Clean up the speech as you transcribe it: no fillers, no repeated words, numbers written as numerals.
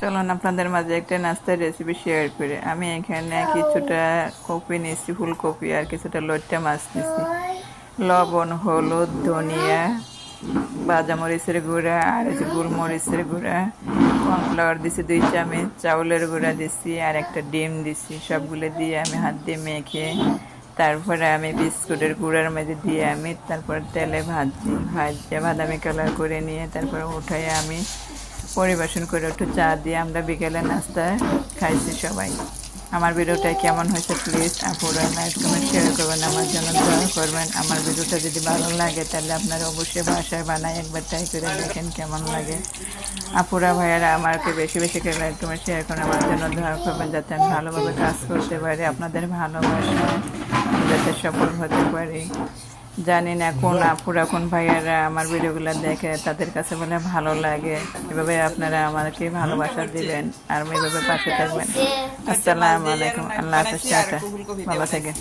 চলুন আপনাদের মাঝে একটা নাস্তার রেসিপি শেয়ার করে। আমি এখানে কিছুটা কপি নিয়েছি, ফুলকপি, আর কিছুটা লইট্টা মাছ নিয়েছি। লবণ, হলুদ, ধনিয়া, ভাজা মরিচের গুঁড়া, আর এই যে গোলমরিচের গুঁড়া, কর্নফ্লাওয়ার দিছি 2 চামচ, চাউলের গুঁড়া দিছি, আর একটা ডিম দিছি। সবগুলো দিয়ে আমি হাত দিয়ে মেখে তারপরে আমি বিস্কুটের গুঁড়ার মধ্যে দিয়ে আমি তারপর তেলে ভাজিয়ে বাদামি কালার করে নিয়ে তারপরে উঠাই আমি পরিবেশন করে একটু চা দিয়ে আমরা বিকেলে নাস্তা খাইছি সবাই। আমার ভিডিওটা কেমন হয়েছে প্লিজ আপুরা লাইক কমেন্ট শেয়ার করবেন, আমার জন্য দোয়া করবেন। আমার ভিডিওটা যদি ভালো লাগে তাহলে আপনারা অবশ্যই বাসায় বানায় একবার ট্রাই করে দেখেন কেমন লাগে। আপুরা ভাইয়ারা আমাকে বেশি বেশি করে লাইক কমেন্ট শেয়ার করে আমার জন্য দোয়া করবেন, যাতে আমি ভালোভাবে কাজ করতে পারি, আপনাদের ভালোবাসায় আমি যাতে সফল হতে পারি। জানি না কোন আপুরা কোন ভাইয়ারা আমার ভিডিওগুলো দেখে তাদের কাছে বলে ভালো লাগে। এভাবে আপনারা আমাকে ভালোবাসা দিবেন আর এভাবে পাশে থাকবেন। আসসালামু আলাইকুম, আল্লাহ হাফেজ, টাটা, ভালো থাকেন।